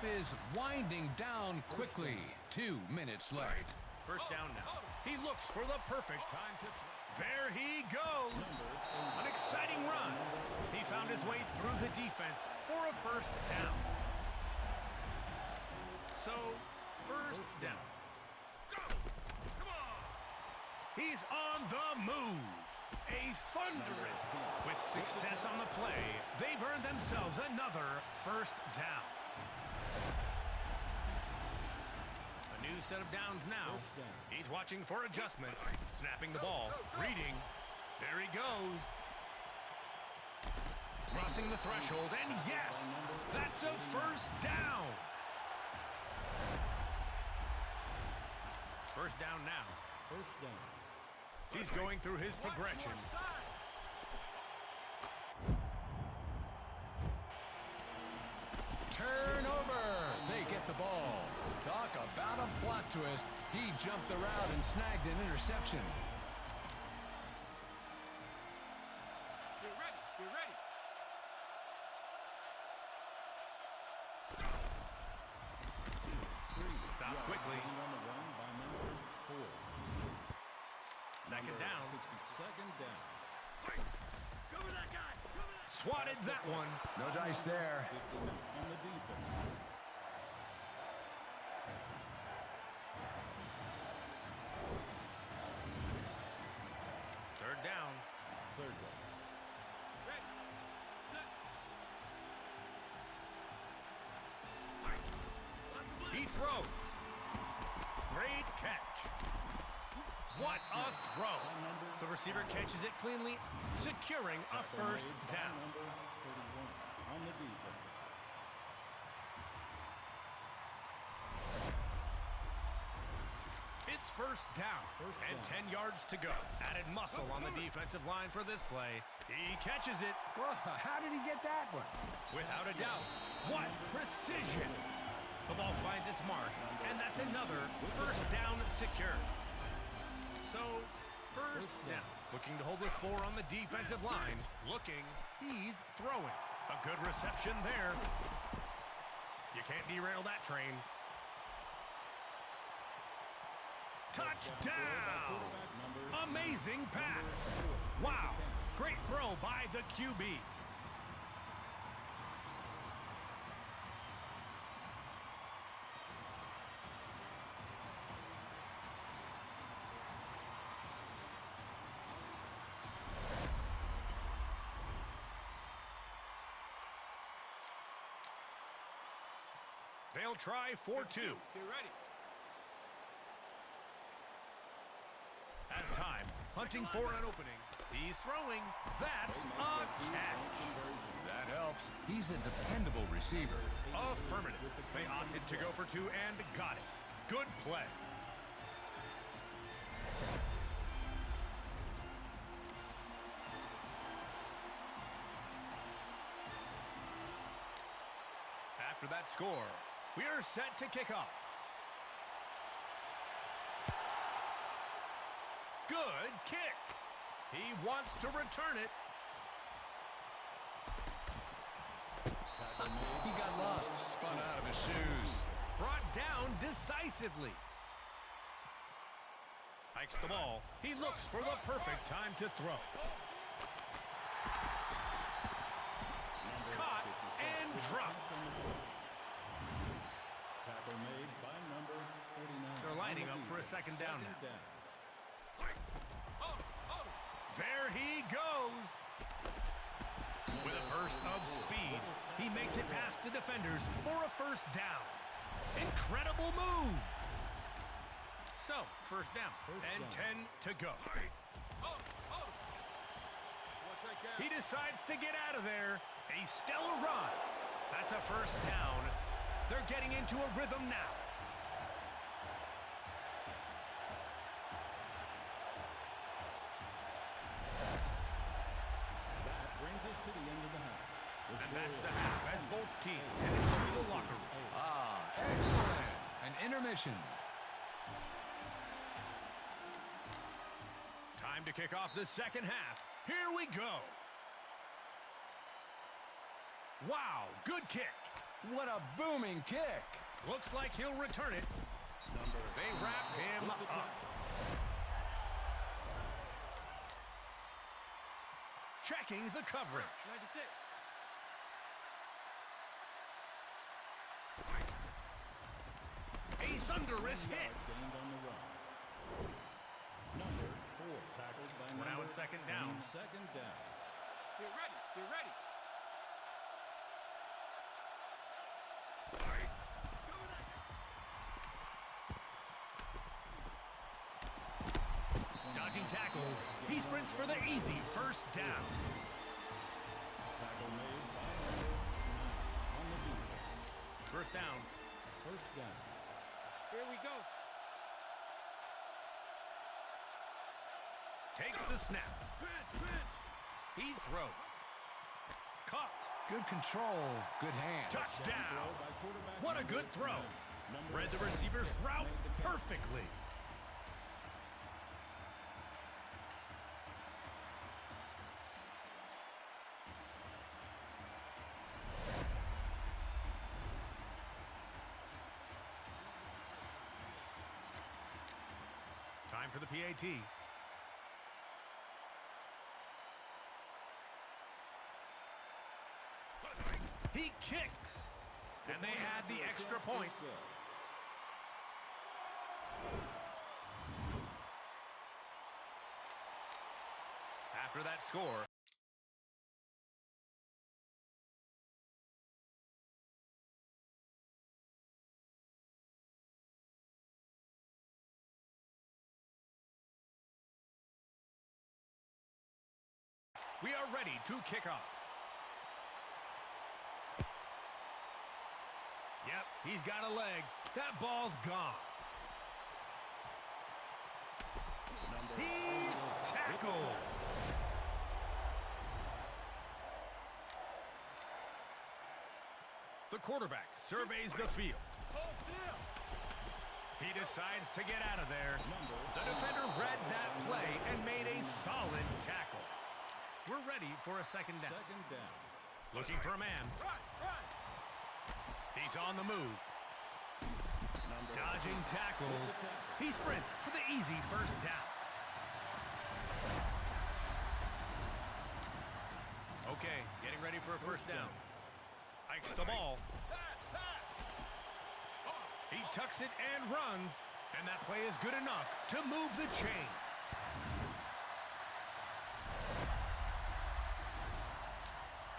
half is winding down quickly. 2 minutes left. First down now. He looks for the perfect time to throw. There he goes. An exciting run. He found his way through the defense for a first down. So, first down. He's on the move. A thunderous. With success on the play, they've earned themselves another first down. A new set of downs now. He's watching for adjustments. Snapping the ball. Reading. There he goes. Crossing the threshold, and yes! That's a first down! First down now. First down. He's going through his progressions. Turnover! They get the ball. Talk about a plot twist. He jumped the route and snagged an interception. Get ready, get ready. Stop quickly. On the run by number 4. Second down. 62nd down. Cover that guy. Cover that. Swatted that one. No dice there. 59 on the defense. Third down. Third down. Ready. Set. He throws. Great catch. What a throw. The receiver catches it cleanly, securing a first down. Number 31 on the defense. It's first down, and 10 yards to go. Added muscle on the defensive line for this play. He catches it. Whoa, how did he get that one? Without a doubt. What precision! The ball finds its mark, and that's another first down secured. So, first down. Looking to hold with 4 on the defensive line. Looking, he's throwing. A good reception there. You can't derail that train. Touchdown! Amazing pass. Wow, great throw by the QB. They'll try 4-2. Get ready. As time, hunting for an opening. He's throwing. That's a catch. That helps. He's a dependable receiver. Affirmative. They opted to go for 2 and got it. Good play. After that score, we are set to kick off. Good kick. He wants to return it. He got lost, spun out of his shoes. Brought down decisively. Hikes the ball. He looks for the perfect time to throw. Caught and dropped. Tackle made by number 49. They're lining up for a second down now. There he goes. With a burst of speed, he makes it past the defenders for a first down. Incredible moves. So, first down, and 10 to go. He decides to get out of there. A stellar run. That's a first down. They're getting into a rhythm now. Brings us to the end of the half. And that's the half as both teams head into the locker room. Ah, excellent. An intermission. Time to kick off the second half. Here we go. Wow, good kick. What a booming kick. Looks like he'll return it. They wrap him up. Checking the coverage. 96. A thunderous hit. Yards gained on the run. Number 4 tackled by We're now number in second down. Second down. Get ready. Get ready. Dodging tackles. He sprints for the easy first down. Tackle made by number 9 on the defense. First down. First down. Here we go. Takes the snap. He throws. Caught. Good control, good hands. Touchdown. Throw by quarterback What a number good throw. 9. Number Read the receiver's 86 route made the catch. perfectly. Time for the PAT. He kicks. And they add the extra point. Is good. After that score, we are ready to kick off. Yep, he's got a leg. That ball's gone. He's tackled. The quarterback surveys the field. Hold still. He decides to get out of there. The defender read that play and made a solid tackle. We're ready for a second down. Second down. Looking for a man. Run, run. He's on the move. Dodging tackles. He sprints for the easy first down. Okay, getting ready for a first down. Hikes the ball. Pass, pass. He tucks it and runs. And that play is good enough to move the chains.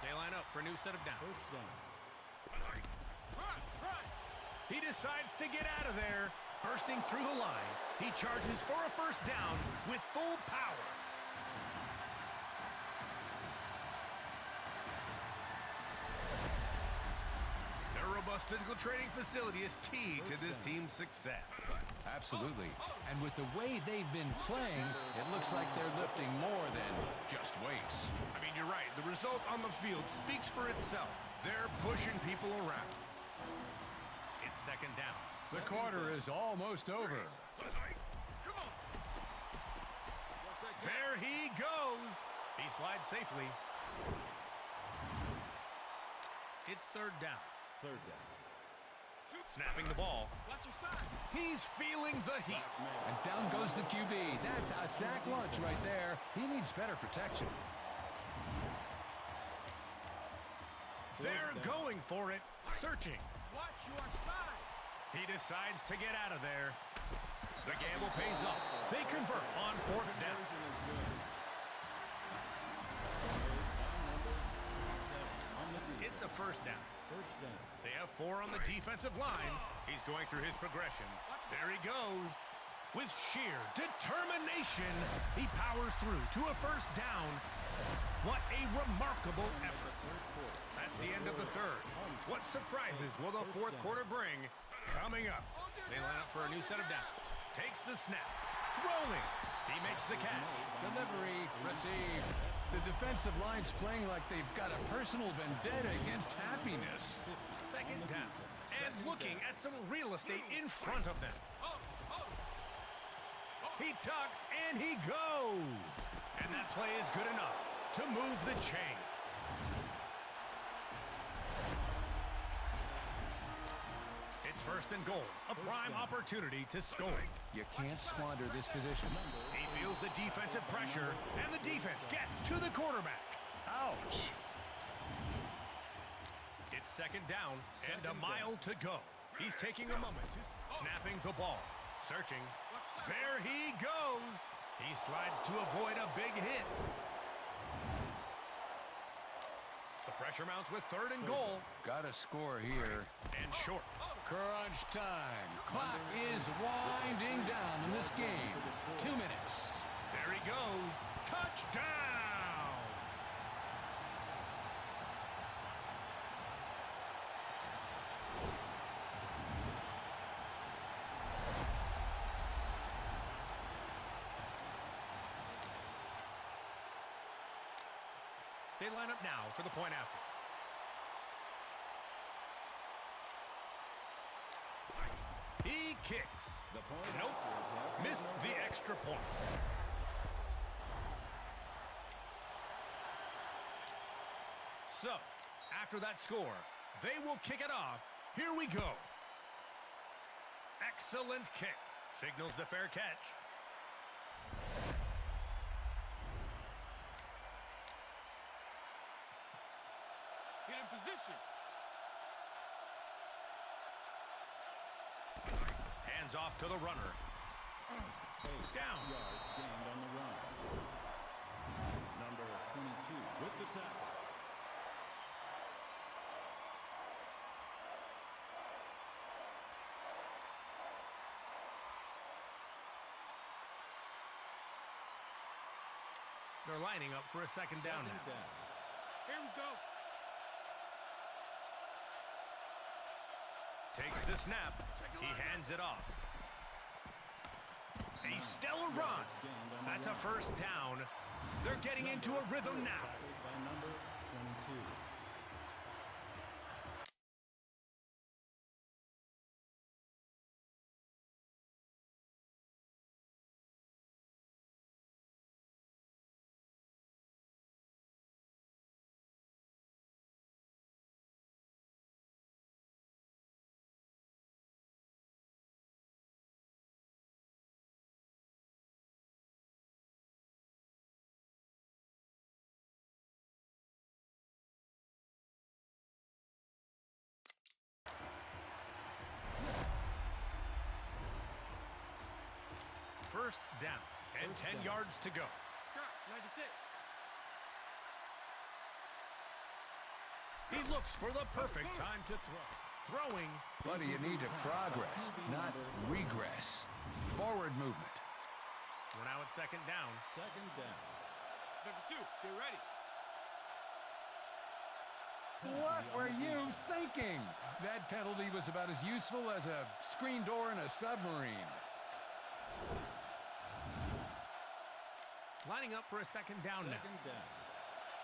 They line up for a new set of downs. First down. Run, run. He decides to get out of there. Bursting through the line, he charges for a first down with full power. Their robust physical training facility is key to this team's success. Absolutely. And with the way they've been playing, it looks like they're lifting more than just weights. I mean, you're right. The result on the field speaks for itself. They're pushing people around. It's second down. The quarter is almost over. Come on. There he goes. He slides safely. It's third down. Third down. Snapping the ball. Watch your side. He's feeling the heat. And down goes the QB. That's a sack lunch right there. He needs better protection. They're going for it, searching. Watch your side. He decides to get out of there. The gamble pays off. They convert on fourth down. Conversion is good. Made by number 7 on the defense. It's a first down. First down. They have 4 on the defensive line. He's going through his progressions. There he goes. With sheer determination, he powers through to a first down. What a remarkable effort. Third quarter. That's the end of the third. What surprises will the fourth quarter bring? Coming up. They line up for a new set of downs. Takes the snap. Throwing. He makes the catch. Delivery, receive. The defensive line's playing like they've got a personal vendetta against happiness. Second down. And looking at some real estate in front of them. He tucks and he goes. And that play is good enough to move the chains. It's first and goal, a prime opportunity to score. You can't squander this position. He feels the defensive pressure, and the defense gets to the quarterback. Ouch. It's second down and a mile to go. He's taking a moment to snapping the ball. Searching. There he goes. He slides to avoid a big hit. The pressure mounts with third and goal. Got a score here. And short. Crunch time. Clock is winding down in this game. 2 minutes. There he goes. Touchdown! They line up now for the point after. He kicks. The point Nope. after attack. Missed the extra point. So, after that score, they will kick it off. Here we go. Excellent kick. Signals the fair catch. Get in position. Hands off to the runner. 8 Down. yards gained on the run. Number 22 with the tackle. They're lining up for a second down now. Second down. Here we go. Takes the snap. He hands it off. A stellar run. That's a first down. They're getting into a rhythm now. Tackled by number 22. First down and 10 yards to go. Shot, 96. He looks for the perfect time to throw. Throwing. Buddy, you need to progress, not regress. Forward movement. We're now at second down. Second down. Number 2, get ready. What were you thinking? That penalty was about as useful as a screen door in a submarine. Lining up for a second down now. Second down.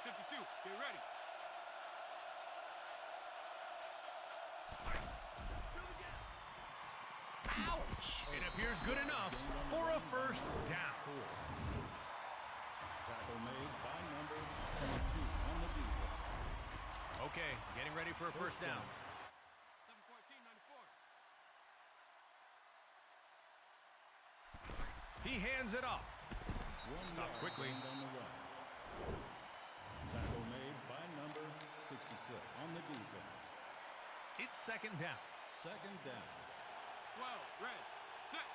52, get ready. Ouch! It appears good enough for a first down. Tackle made by number 22 on the defense. Okay, getting ready for a first down. 714, 94. He hands it off. Stop Yard quickly. gained on the run. Tackle made by number 66 on the defense. It's second down. Second down. 12, red, set.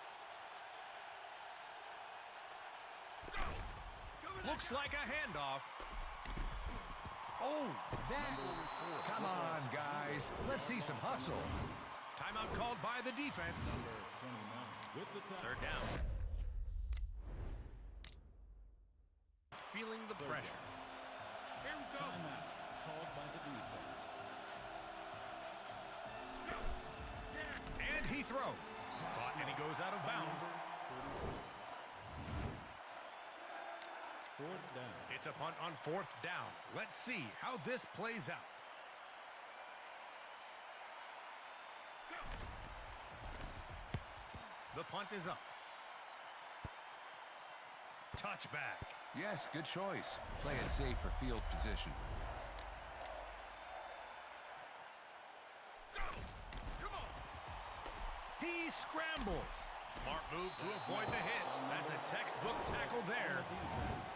Looks like a handoff. Oh, that... Come on, guys. Let's see some hustle. Timeout called by the defense. Number 29 with the tackle. Third down. Feeling the pressure. Here we go. Timeout called by the defense. And he throws. Caught and he goes out of bounds. Number 46. Fourth down. It's a punt on fourth down. Let's see how this plays out. The punt is up. Touchback. Yes, good choice. Play it safe for field position. Go! Come on! He scrambles. Smart move to avoid the hit. That's a textbook tackle there. Defense.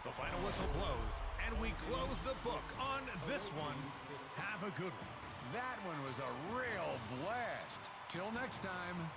The final whistle blows, and we close the book on this one. Have a good one. That one was a real blast. Till next time.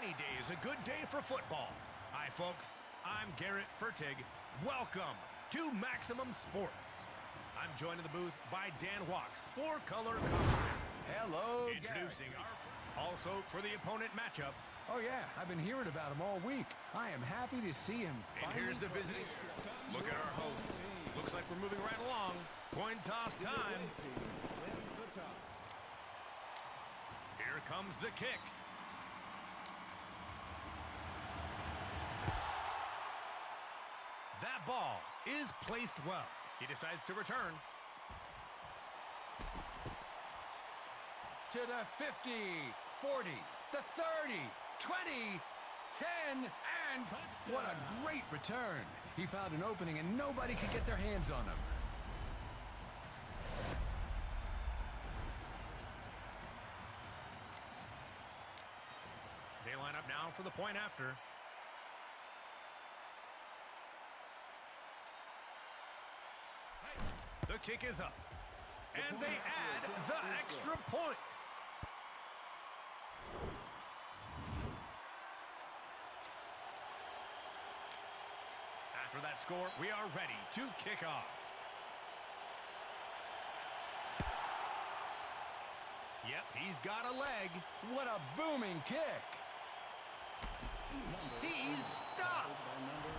Any day is a good day for football. Hi, folks. I'm Garrett Fertig. Welcome to Maximum Sports. I'm joined in the booth by Dan Walks for color commentary. Hello, Introducing Garrett. also for the opponent matchup. Oh, yeah. I've been hearing about him all week. I am happy to see him. And here's the visiting. Look at our host. Looks like we're moving right along. Coin toss time. Wins the toss. Here comes the kick. That ball is placed well. He decides to return. To the 50, 40, the 30, 20, 10, and what a great return. He found an opening and nobody could get their hands on him. They line up now for the point after. The kick is up. And they add the extra point. After that score, we are ready to kick off. Yep, he's got a leg. What a booming kick. He's stopped. By number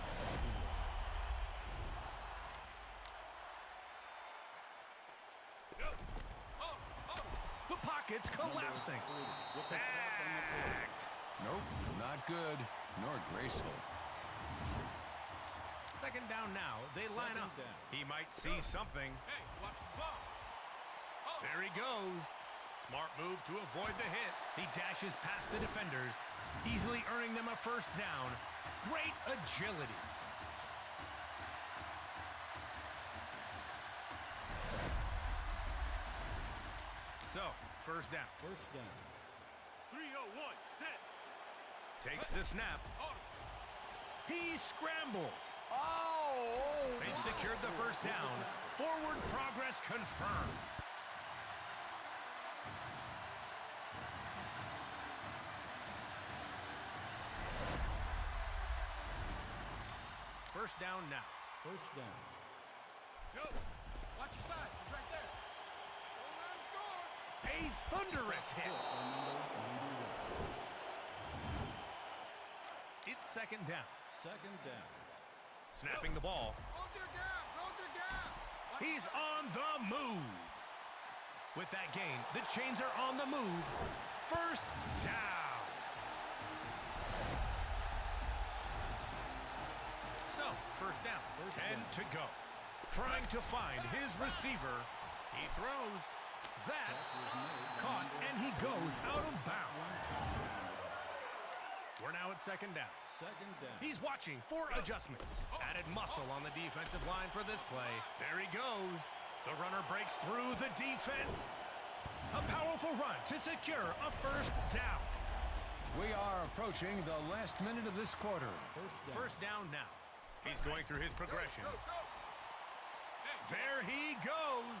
The pocket's collapsing. Sacked. Nope, not good, nor graceful. Second down now. They line up. Second down. He might see something. Hey, watch the ball. There he goes. Smart move to avoid the hit. He dashes past the defenders, easily earning them a first down. Great agility. So, first down. First down. 301, set. Takes the snap. Hold it. He scrambles. Oh! They secured the first down. Forward progress confirmed. First down now. First down. Go. Watch your side. He's right there. Goal line score. A thunderous hit. By number 91. It's second down. Second down. Snapping the ball. Hold your gap. Hold your gap. He's on the move. With that gain, the chains are on the move. First down. So, first down. 10 to go. Trying to find his receiver. He throws. That's caught, and he goes out of bounds. We're now at second down. Second down. He's watching for adjustments. Added muscle on the defensive line for this play. There he goes. The runner breaks through the defense. A powerful run to secure a first down. We are approaching the last minute of this quarter. First down now. He's going through his progressions. There he goes.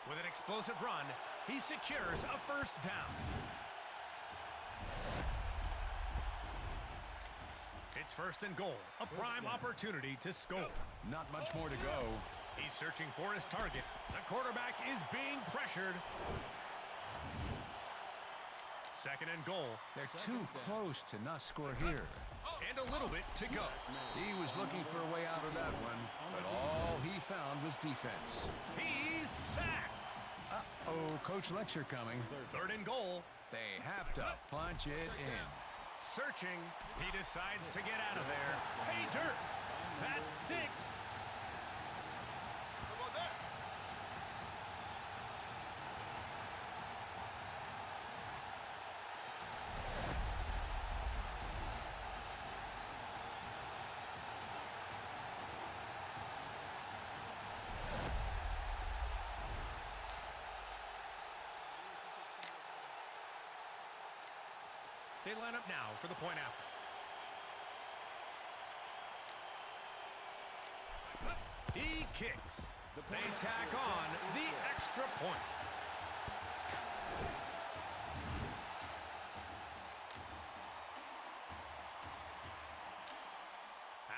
With an explosive run, he secures a first down. It's first and goal, a prime opportunity to score. Not much more to go. He's searching for his target. The quarterback is being pressured. Second and goal. They're too close to not score here. And a little bit to go. He was looking for a way out of that one, but all he found was defense. He's sacked. Uh-oh, Coach Lecture coming. Third and goal. They have to punch it in. Searching. He decides to get out of there. Hey, Dirt. That's 6. How about that? They line up now for the point after. He kicks. They tack on the extra point.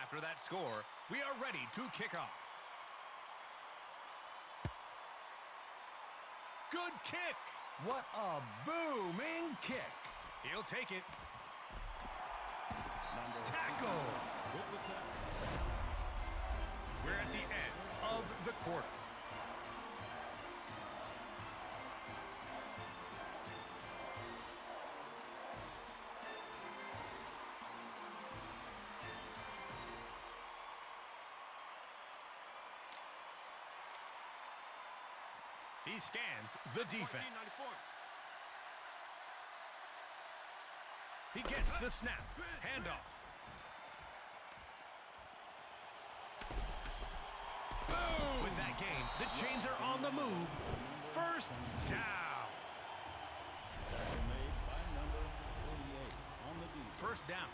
After that score, we are ready to kick off. Good kick. What a booming kick. He'll take it. Tackle. We're at the end of the quarter. He scans the defense. 1494. He gets the snap. Handoff. Boom! With that gain, the chains are on the move. First down. Tackle made by number 48 on the defense. First down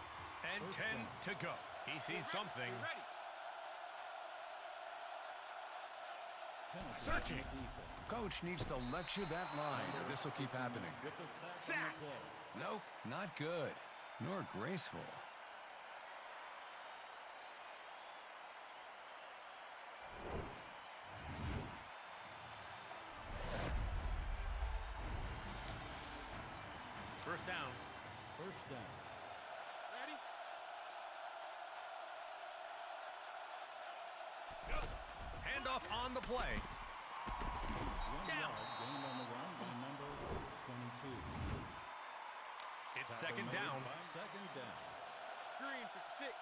and 10 to go. He sees something. Ready. Penalty Searching. on the defense. Coach needs to lecture that line. This will keep happening. With the sack on Sacked. the play. Nope, not good, nor graceful. First down. First down. Ready. Handoff on the play. 1 Down. yard gained on the run by number 22. It's Tackle second made down. by second down. Green 56.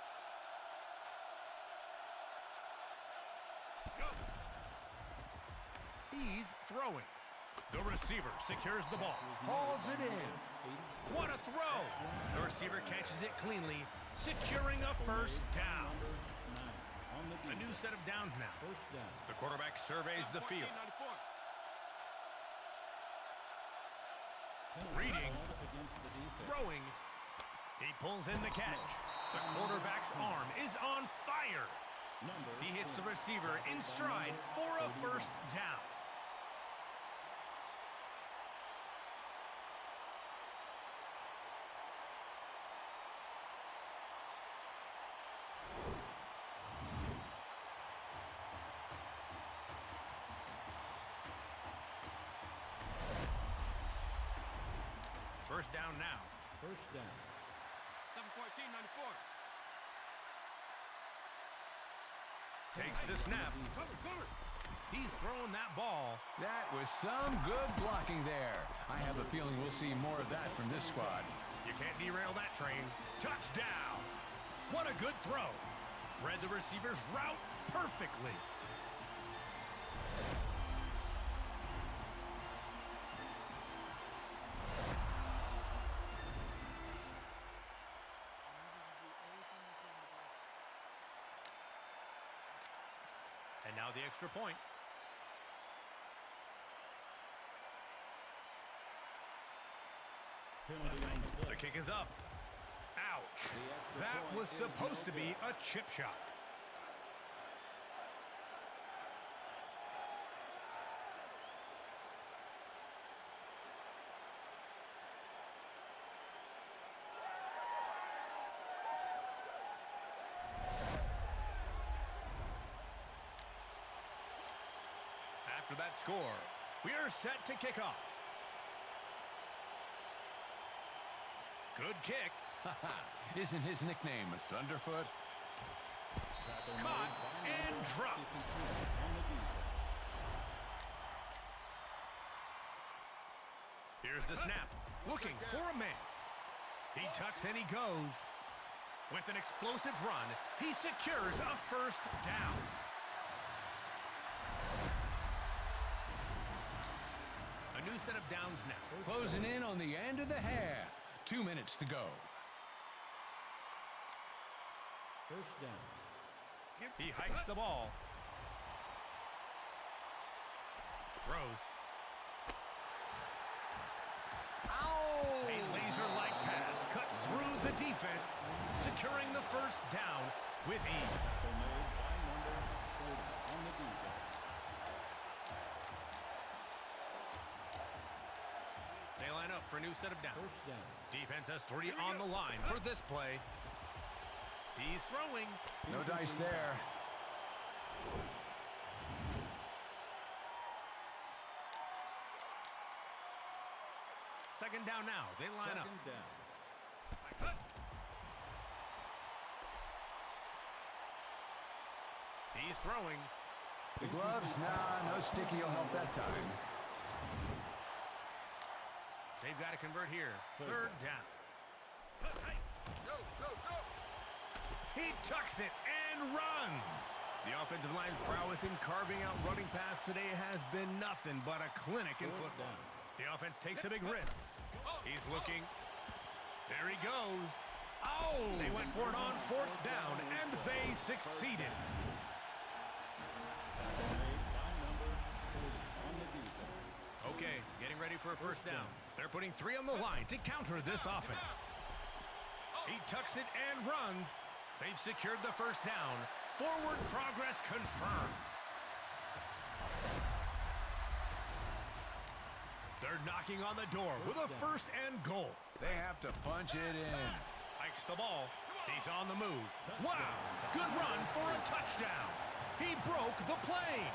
He's throwing. The receiver secures the ball. Hauls it in. 86. What a throw! The receiver catches it cleanly, securing a first down. Number 9 on the A new defense. set of downs now. First down. The quarterback surveys the field. 1494. Penalty Reading. called against the defense. Throwing. He pulls in the catch. The quarterback's arm is on fire. Number He hits the 20. receiver in By stride number for a 31. first down. First down now. First down. 7-14, 94. Takes the snap. Cover, cover. He's throwing that ball. That was some good blocking there. I have a feeling we'll see more of that from this squad. You can't derail that train. Touchdown! What a good throw. Read the receiver's route perfectly. And now the extra point. Penalty on the play. The kick is up. Ouch. The extra That point was is supposed to no be good. a chip shot. After that score, we are set to kick off. Good kick. Isn't his nickname Thunderfoot? Tackle Caught made by and number dropped. 52 on the defense. Here's the snap. Looking for a man. He tucks and he goes. With an explosive run, he secures a first down. A new set of downs now. Closing in on the end of the half. 2 minutes to go. First down. He hikes the ball. Throws. Ow! A laser-like pass cuts through the defense, securing the first down with ease. Tackle made by number 40 on the defense. They line up for a new set of downs. First down. Defense has 3 on the line for this play. He's throwing. No dice there. Second down now. They line up. Second down. He's throwing. The gloves? Nah, no sticky will help that time. They've got to convert here. Third down. Go, go, go. He tucks it and runs. The offensive line prowess in carving out running paths today has been nothing but a clinic in Fourth football. down. The offense takes a big risk. He's looking. There he goes. Oh! They went for it on fourth down, and they succeeded. Tackle made by number 40 on the defense. Okay, getting ready for a first down. They're putting 3 on the line to counter this offense. He tucks it and runs. They've secured the first down. Forward progress confirmed. They're knocking on the door with a first and goal. They have to punch it in. Hikes the ball. He's on the move. Wow! Good run for a touchdown. He broke the plane.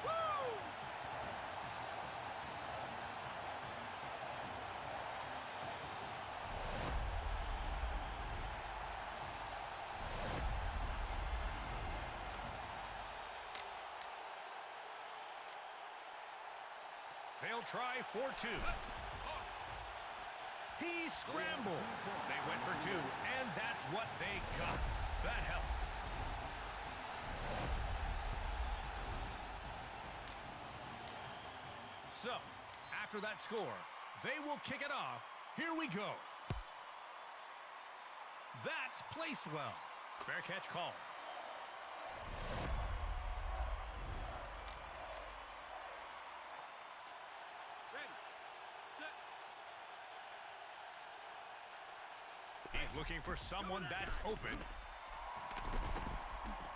Woo! They'll try for 2. He scrambled. They went for 2, and that's what they got. That helps. So, after that score, they will kick it off. Here we go. That's placed well. Fair catch call. Ready. Set. He's looking for someone that's open.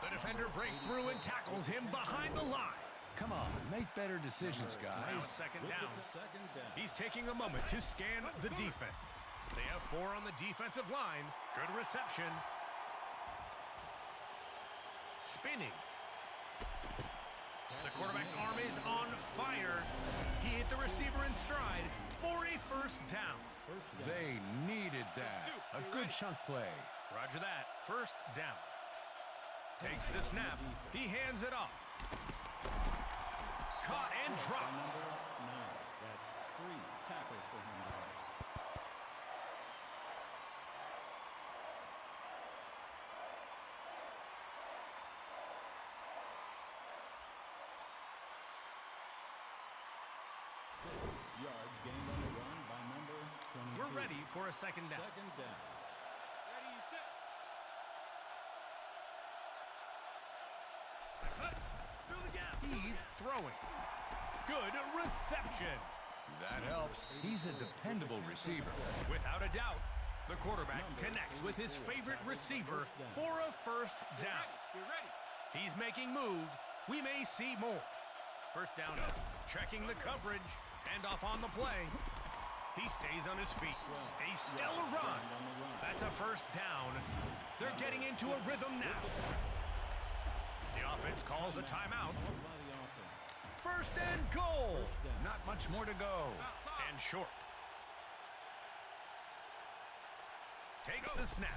The defender breaks through and tackles him behind the line. Come on, make better decisions, Now guys. it's second Look down. at the second down. He's taking a moment to scan the defense. They have 4 on the defensive line. Good reception. Spinning. The quarterback's arm is on fire. He hit the receiver in stride. for a first down. First down. They needed that. A good chunk play. Roger that. First down. Takes the snap. He hands it off. Caught and dropped. Number 9. That's 3 tackles for him today. Yards gained on the run by number 22. We're ready for a second down. Second down. Ready, set. Fill the gap. He's throwing. Good reception. That helps. He's a dependable receiver. Without a doubt, the quarterback connects with his favorite receiver for a first down. You're ready. He's making moves. We may see more. First down, checking the coverage. And off on the play. He stays on his feet. A stellar run. That's a first down. They're getting into a rhythm now. The offense calls a timeout. By the offense. First and goal. First down. Not much more to go. And short. Takes the snap.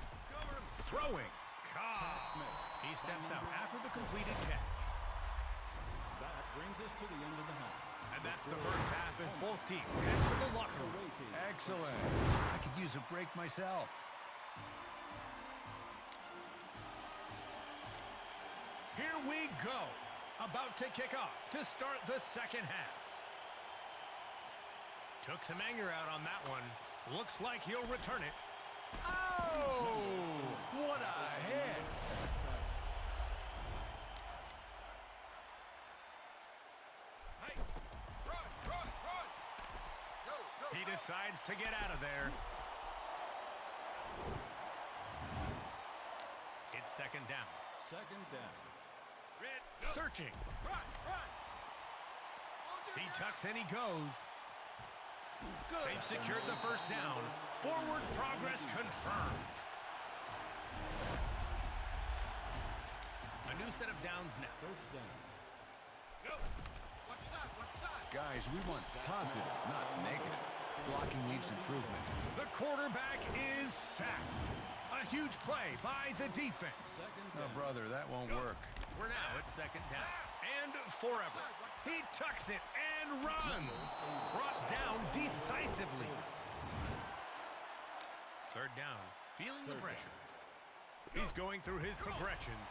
Throwing. Caught. He steps out after the completed catch. That brings us to the end of the half. And that's the first half as both teams head to the locker room. Away team. Excellent. I could use a break myself. Here we go. About to kick off to start the second half. Took some anger out on that one. Looks like he'll return it. Oh! What a hit! Hey, run, run, run. Go. He decides to get out of there. It's second down. Second down. Red, Searching. run, run. He tucks and he goes. They've secured the first down. Forward progress confirmed. A new set of downs now. First down. Go. Watch side, watch side. Guys, we want positive, not negative. Blocking needs improvement. The quarterback is sacked. A huge play by the defense. Second Oh, down. brother, that won't work. We're now at second down. And forever. He tucks it and runs. Brought down decisively. Third down. Feeling the pressure. He's going through his progressions.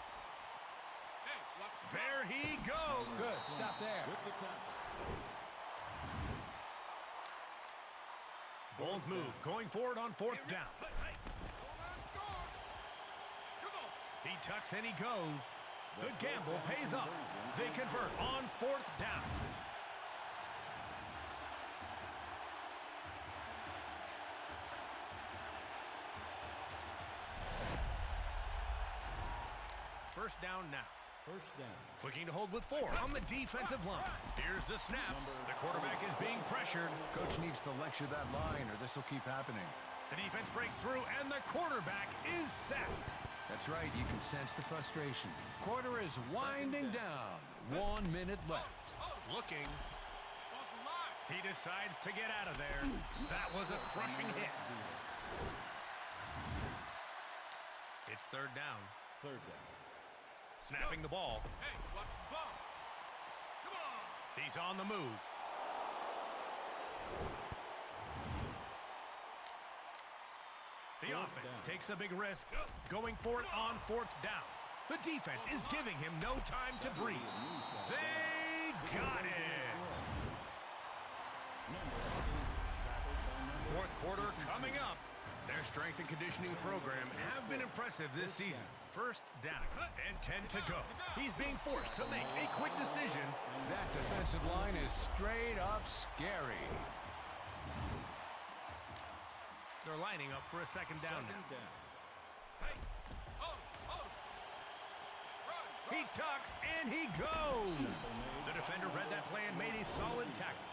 Hey, watch the There he goes. Good, stop there. With the tackle. Bold move. Going forward on fourth down. Hey, hold on, score. Come on. He tucks and he goes. The gamble pays off. They convert on fourth down. First down now. First down. Looking to hold with 4 on the defensive line. Here's the snap. The quarterback is being pressured. Coach needs to lecture that line or this will keep happening. The defense breaks through and the quarterback is sacked. That's right, you can sense the frustration. Quarter is winding down. 1 minute left. Looking. Off the line. He decides to get out of there. That was a crushing hit. It's third down. Third down. Snapping the ball. Hey, watch the ball. Come on. He's on the move. The offense takes a big risk, going for it on fourth down. The defense is giving him no time to breathe. They got it. Number 8. Tackled by number Fourth quarter coming up. Their strength and conditioning program have been impressive this season. First down and 10 to go. He's being forced to make a quick decision. That defensive line is straight up scary. They're lining up for a second down now. Second down. Hey, hold him. Run. He tucks and he goes. The defender read that play and made a solid tackle.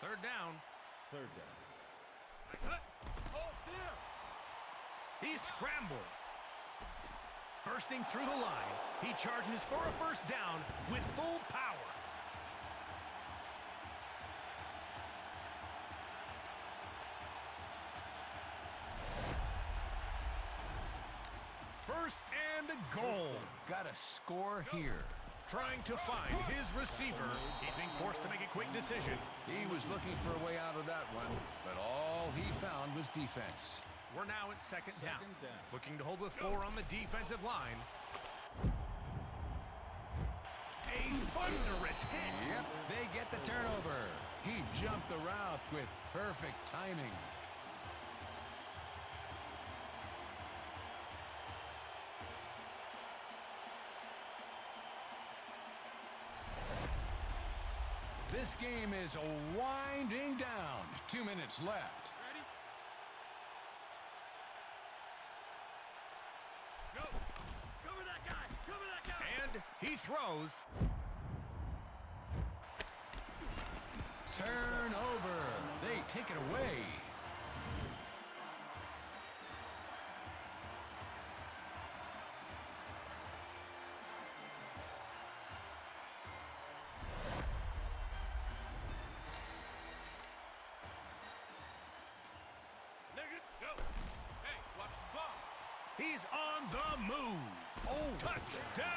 Third down. Third down. Hold there. He scrambles. Bursting through the line, he charges for a first down with full power. and a goal. Got a score here. Trying to find his receiver. He's being forced to make a quick decision. He was looking for a way out of that one, but all he found was defense. We're now at second down. Second down. Looking to hold with 4 on the defensive line. A thunderous hit. Yep, they get the turnover. He jumped the route with perfect timing. This game is winding down. 2 minutes left. Ready? Go! Cover that guy! Cover that guy! And he throws. Turnover. They take it away. Go! Hey, watch the ball! He's on the move. Oh, Touchdown!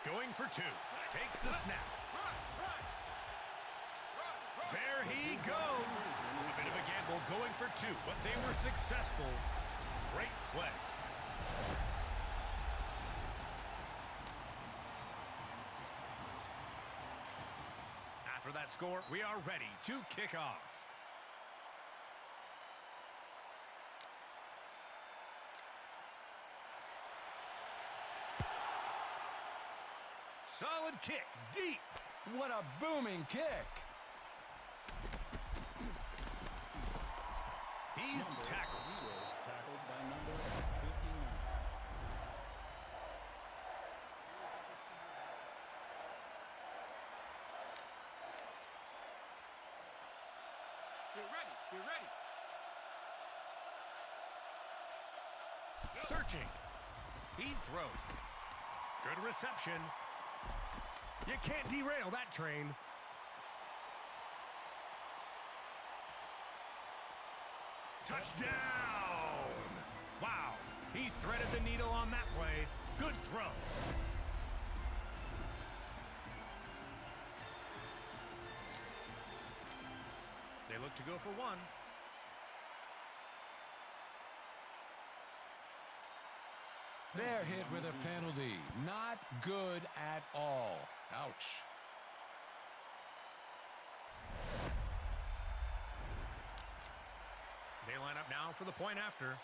Going for 2. Takes the snap. There he goes. A bit of a gamble going for 2, but they were successful. Great play. After that score, we are ready to kick off. Solid kick, deep. what a booming kick. He's tackled. Tackled by number 59. Get ready! Get ready! Searching. He throws. Good reception. You can't derail that train. Touchdown! Wow, he threaded the needle on that play. Good throw. They look to go for 1. They're hit with a penalty. Not good at all. Ouch. They line up now for the point after.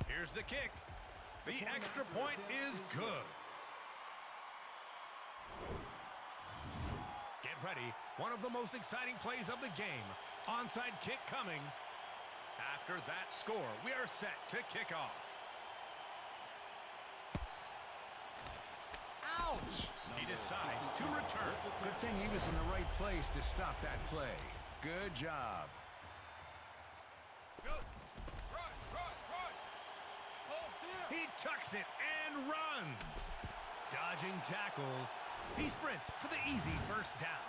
Here's the kick. The extra point is good. Get ready. One of the most exciting plays of the game. Onside kick coming. After that score, we are set to kick off. Ouch! He decides to return. Good thing he was in the right place to stop that play. Good job. Go! Run! Run! Run! Hold still! He tucks it and runs. Dodging tackles. He sprints for the easy first down.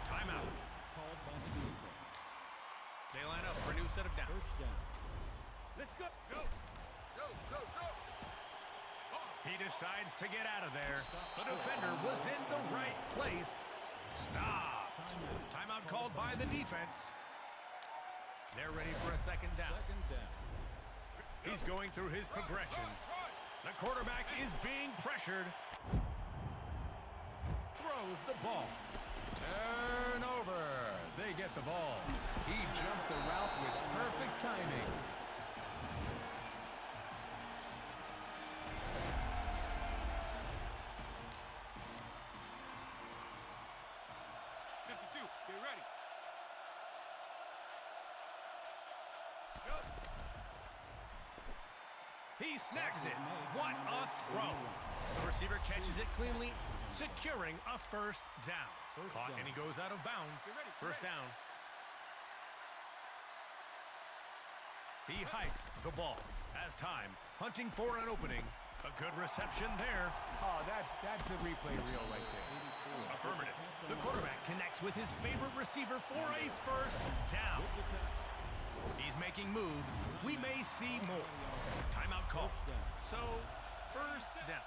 Timeout. Called by the defense. They line up for a new set of downs. First down. Let's go! Go! Go! Go! Go! He decides to get out of there. The defender was in the right place. Stopped. Timeout called by the defense. They're ready for a second down. Second down. He's going through his progressions. The quarterback is being pressured. Throws the ball. Turnover. They get the ball. He jumped the route with perfect timing. Get ready. He snags it. What a throw. The receiver catches it cleanly, securing a first down. Caught and he goes out of bounds. First down. He hikes the ball. As time, hunting for an opening. A good reception there. Oh, that's the replay reel right there. Affirmative. The quarterback connects with his favorite receiver for a first down. He's making moves. We may see more. Timeout call. So, first down.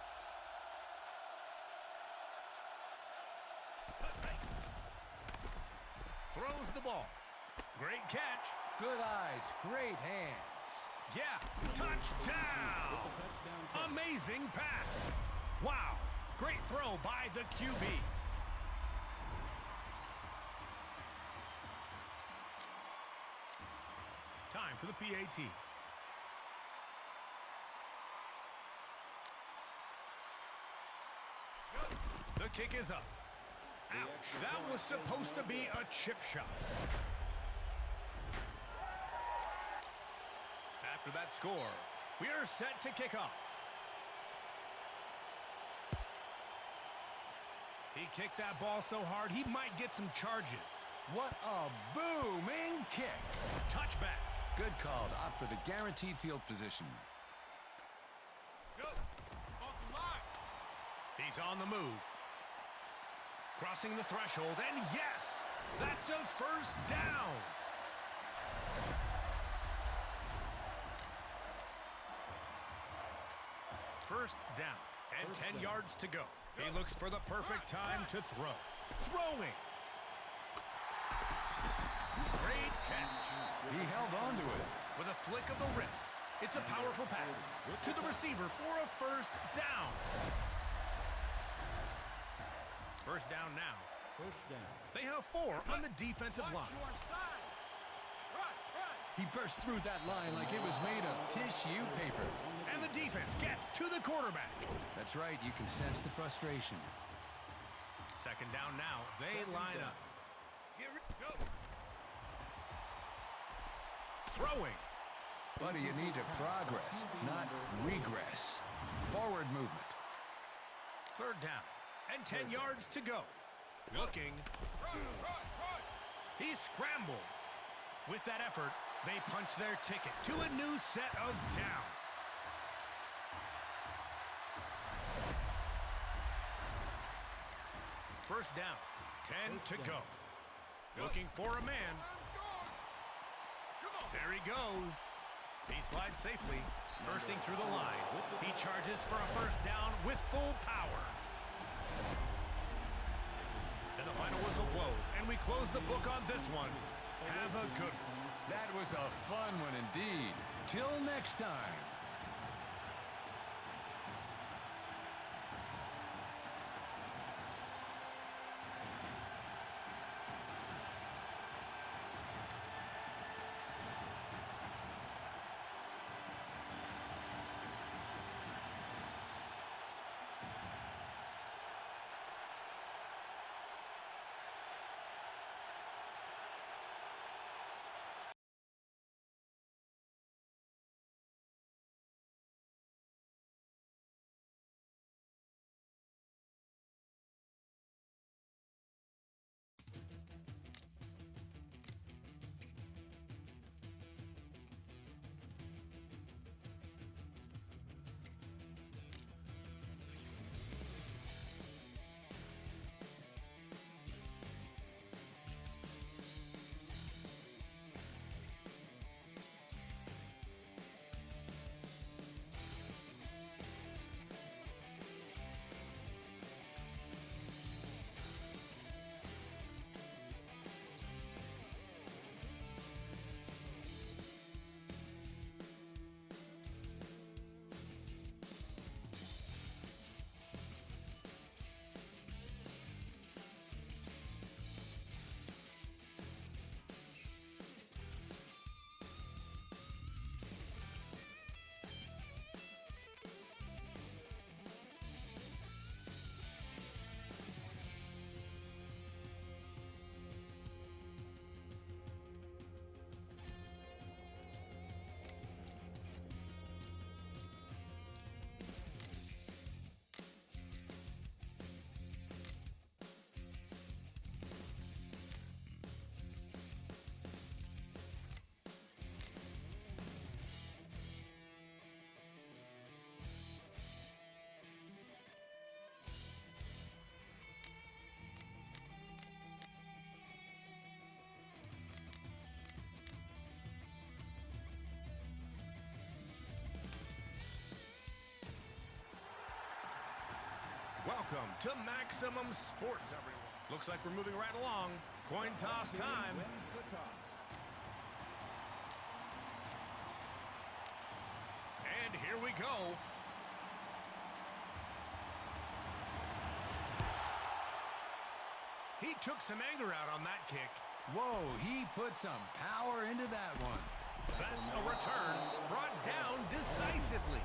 Throws the ball. Great catch. Good eyes, great hands. Yeah, touchdown! Amazing pass. Wow, great throw by the QB. Time for the PAT. The kick is up. Ouch, that was supposed to be a chip shot. After that score, we are set to kick off. He kicked that ball so hard, he might get some charges. What a booming kick. Touchback. Good call to opt for the guaranteed field position. Go. Off the line. He's on the move. Crossing the threshold, and yes, that's a first down. First down, and 10 yards to go. He looks for the perfect time to throw. Throwing. Great catch. He held on to it. With a flick of the wrist, it's a powerful pass to the receiver for a first down. First down now. First down. They have 4 on the defensive line. Watch your side. Right. He burst through that line like it was made of tissue paper. And the defense gets to the quarterback. That's right, you can sense the frustration. Second down now. They line up. Go. Throwing. Buddy, you need to progress, not regress. Forward movement. Third down. And 10 yards to go. Looking. Run. He scrambles. With that effort, they punch their ticket to a new set of downs. First down. 10 to go. Looking for a man. There he goes. He slides safely, bursting through the line. He charges for a first down with full power. And the final whistle blows, and we close the book on this one. Have a good one. That was a fun one indeed. Till next time. Welcome to Maximum Sports, everyone. Looks like we're moving right along. Coin toss time. Wins the toss. And here we go. He took some anger out on that kick. Whoa, he put some power into that one. That's a return brought down decisively.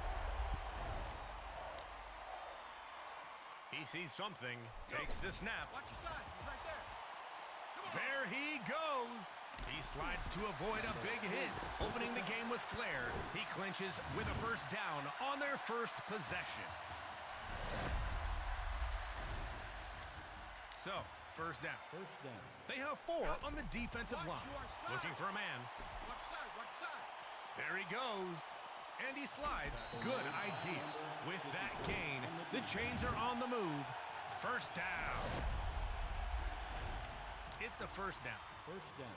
He sees something, takes the snap. Watch your side. He's right there. Come on. There he goes. He slides to avoid a big hit, opening the game with flair. He clinches with a first down on their first possession. So, first down. First down. They have 4 on the defensive line. Looking for a man. Watch your side. Watch your side. There he goes. And he slides. Good idea. With that gain, the chains are on the move. First down. It's a first down. First down.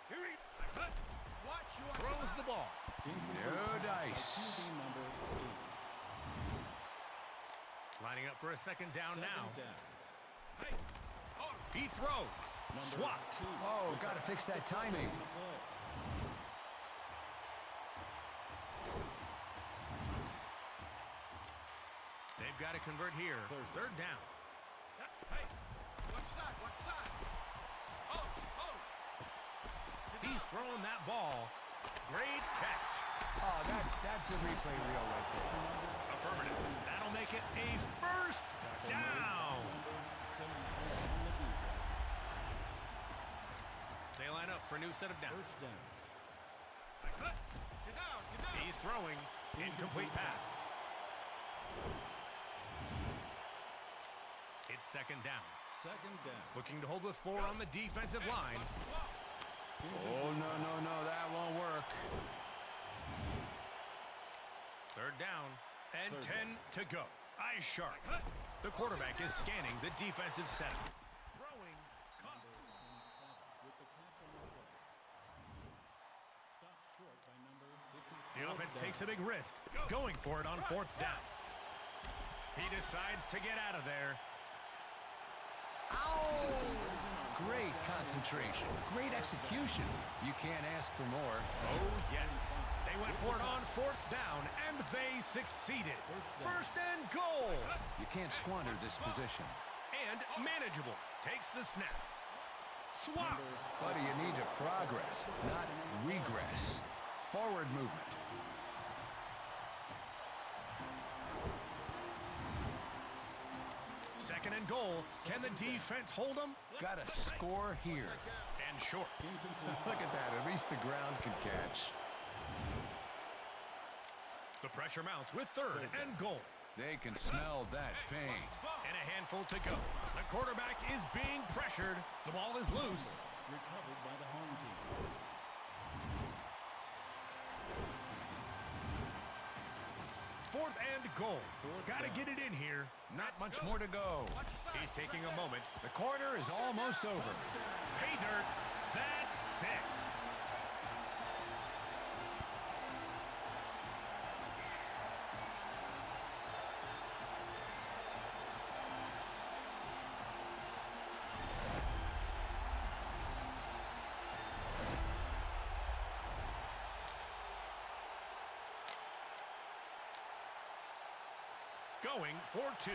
Here he Watch your Throws the ball. No dice. QB number 8. Lining up for a second down now. Second down. Hey, hold him. He throws. Swat. 2. Oh, got to fix that timing. On the play. They've got to convert here. Third down. Hey, watch your side. Watch your side. Hold him. Hold him. He's throwing that ball. Great catch. Oh, that's the replay reel right there. Affirmative. That'll make it a first down. 74 on the defense. They line up for a new set of downs. First down. Get down. Get down. He's throwing. Incomplete pass. It's second down. Second down. Looking to hold with 4 on the defensive line. Oh, no, that won't work. Third down and Third 10 to go. Eyes sharp. The quarterback is scanning the defensive setup. Throwing. Caught. 27 with the catch on the play. Stopped short by number 50. The offense takes a big risk, going for it on fourth down. He decides to get out of there. Ow! Great concentration. Great execution. You can't ask for more. Oh, yes. They went for it on fourth down, and they succeeded. First and goal. You can't squander this position. And manageable. Takes the snap. Swat. Buddy, you need to progress, not regress. Forward movement. Second and goal. Can the defense hold them? Got to score here. And short. Incomplete. Look at that. At least the ground can catch. The pressure mounts with third and goal. They can smell that pain. And a handful to go. The quarterback is being pressured. The ball is loose. Recovered by the home team. Fourth and goal. Got to down. get it in here. Not much more to go. He's taking a moment. The quarter is almost over. Pay dirt. That's 6. Going for 2.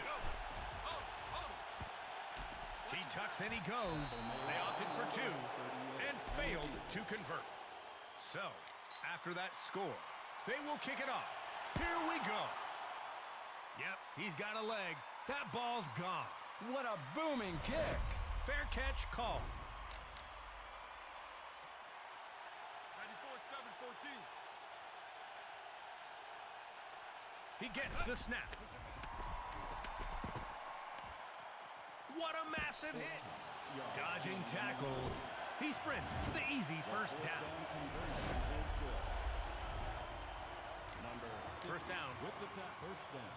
He tucks and he goes. They opted for 2 and failed to convert. So, after that score, they will kick it off. Here we go. Yep, he's got a leg. That ball's gone. What a booming kick. Fair catch call. Ready for 7-14. He gets the snap. What a massive hit. Dodging tackles. He sprints for the easy first down. Conversion is good. Number 50 First down. with the top. First down.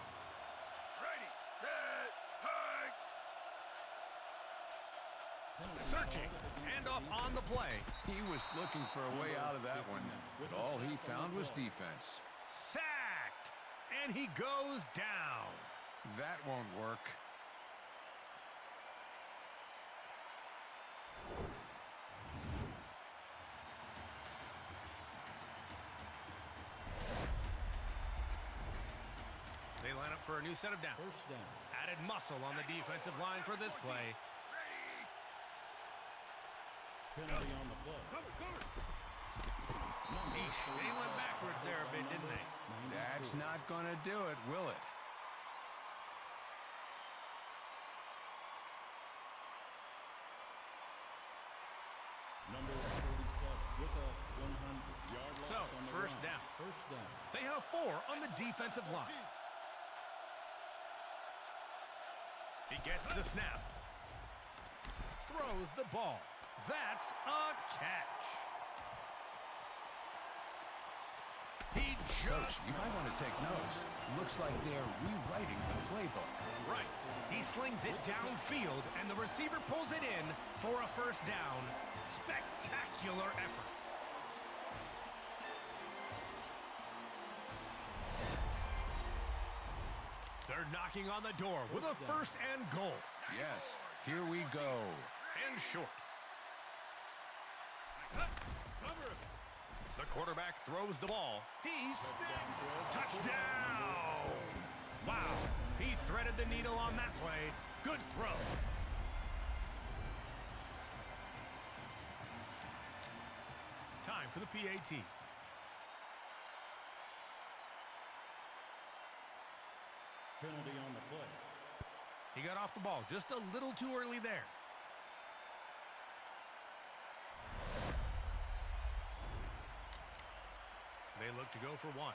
Ready, set, hike. Searching. Handoff on the play. He was looking for a way out of that one, but all he found was defense. Sacked. And he goes down. That won't work. They line up for a new set of downs. First down. Added muscle on the defensive line for this play. Penalty on the play. They went backwards there a bit, didn't they? That's not going to do it, will it? Number 47 with a 100-yard loss So, on the first run. down. First down. They have 4 on the defensive line. He gets the snap. Throws the ball. That's a catch. He Coach, just... you might want to take notes. Looks like they're rewriting the playbook. Right. He slings it downfield, and the receiver pulls it in for a first down. Spectacular effort. They're knocking on the door with a first and goal. Yes, here we go. And short. The quarterback throws the ball. He's touchdown! Wow, he threaded the needle on that play. Good throw. Time for the PAT. Penalty on the play. He got off the ball just a little too early there. They look to go for 1.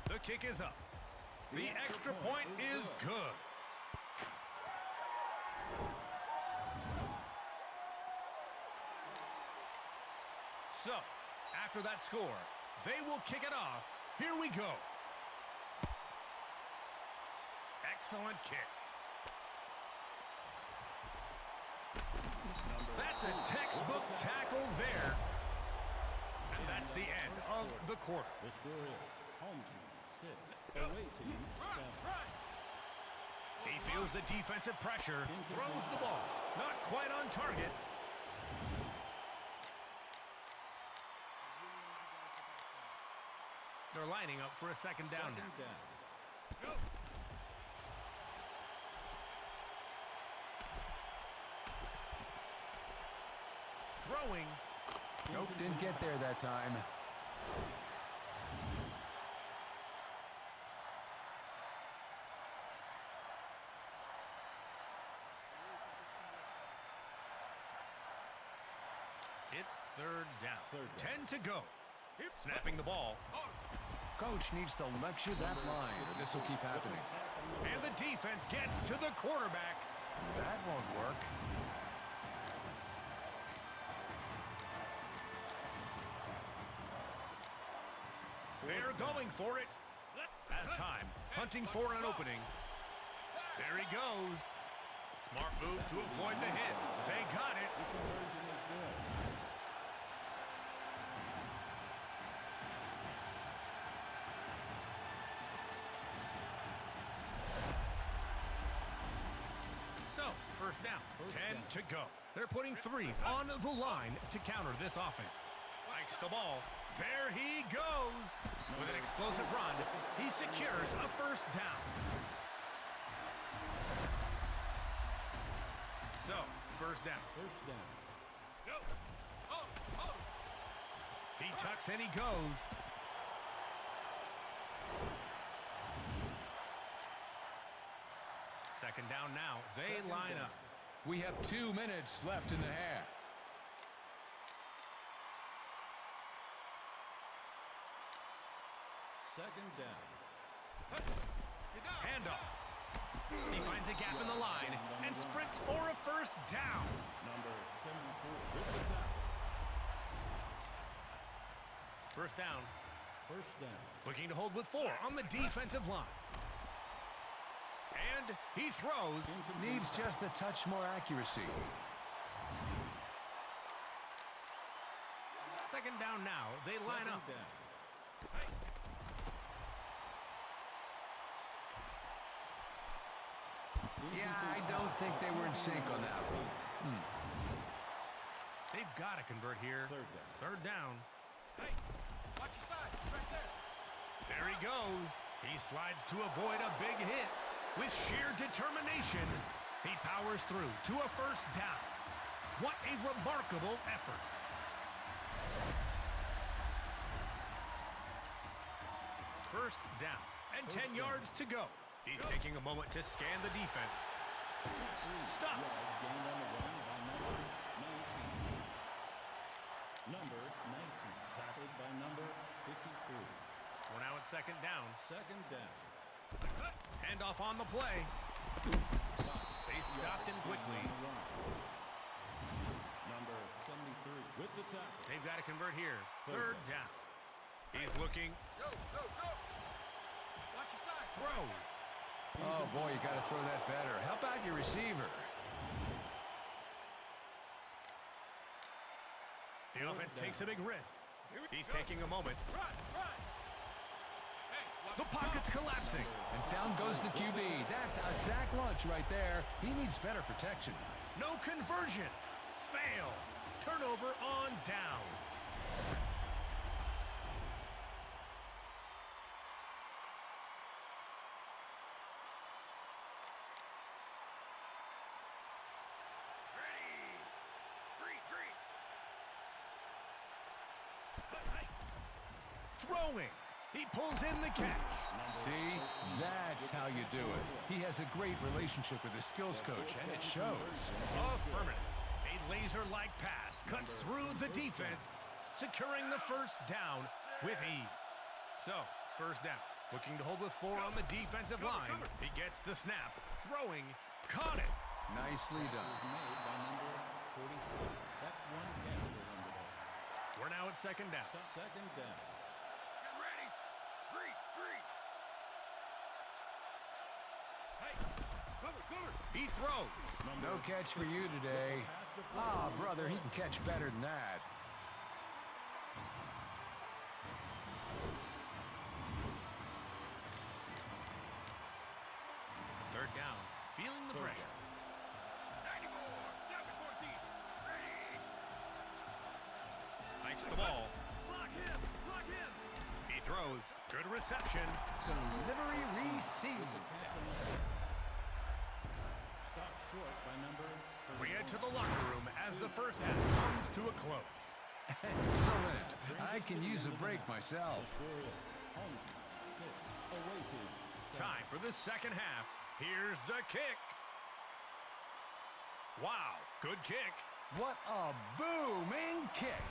The kick is up. The extra point is good. So, after that score, they will kick it off. Here we go. Excellent kick. That's a textbook tackle there. And that's the end of the quarter. The score is home team 6, away team 7. He feels the defensive pressure, throws the ball. Not quite on target. They're lining up for a second down now. Second down. Throwing. Nope, didn't get there that time. It's third down. Third down. 10 to go. Snapping the ball. Coach needs to lecture that line, or this will keep happening. And the defense gets to the quarterback. That won't work. They're going for it. As time, hunting for an opening. There he goes. Smart move to avoid the hit. They got it. The conversion is good. So, first down, First 10 down. to go. They're putting 3 on the line to counter this offense. Likes the ball. There he goes. With an explosive run, he secures a first down. So, first down. First down. He tucks and he goes. Second down now. They Second line down. up. We have 2 minutes left in the half. Second down. Handoff. He finds a gap in the line and sprints for a first down. Number 74 with the tackle. First down. First down. Looking to hold with 4 on the defensive line. And he throws. Needs just a touch more accuracy. Second down now. They line up. Second down. Yeah, I don't think they were in sync on that one. They've got to convert here. Third down. Third down. Hey, watch your side. He's right there. There he goes. He slides to avoid a big hit. With sheer determination, he powers through to a first down. What a remarkable effort. First down and 10 yards to go. He's taking a moment to scan the defense. Stop. Yards gained on the run by number 19. Number 19, tackled by number 53. We're now at second down. Second down. Handoff on the play. They stopped him quickly. On the run. Number 73 with the tackle. They've got to convert here. Third down. He's looking. Go, go, go. Watch your side. Throws. Oh, boy, you got to throw that better. Help out your receiver. The offense takes a big risk. He's taking a moment. Run, run. Hey, watch The pocket's collapsing. And down goes the QB. That's a sack lunch right there. He needs better protection. No conversion. Fail. Turnover on downs. Throwing. He pulls in the catch. See? That's how you do it. He has a great relationship with his skills coach, and it shows. Affirmative. A laser-like pass cuts through the defense, securing the first down with ease. So, first down. Looking to hold with 4 on the defensive line. He gets the snap. Throwing. Caught it. Nicely Was done. made by number 46. That's one catch for him today. We're now at second down. Second down. Get ready. Three, three. Hey, cover, cover. He throws. No catch for you today. Ah, brother, he can catch better than that. Third down. Feeling the pressure. 94, 7-14. Ready. Hikes the ball. Block him, block him. He throws. Good reception. Delivery received. Catch on the play. Stopped short by number 31. We head to the locker room as the first half comes to a close. Excellent. I can use a break myself. Score is home team 6, away team 7. Time for the second half. Here's the kick. Wow, good kick. What a booming kick.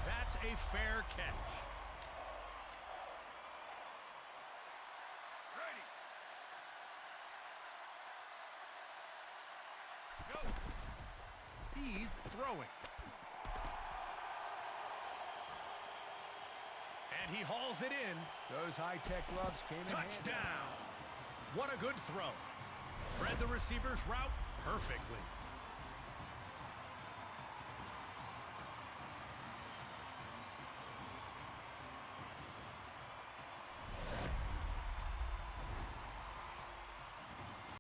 That's a fair catch. Ready. Go. He's throwing. And he hauls it in. Those high-tech gloves came in handy. Touchdown. What a good throw. Read the receiver's route perfectly.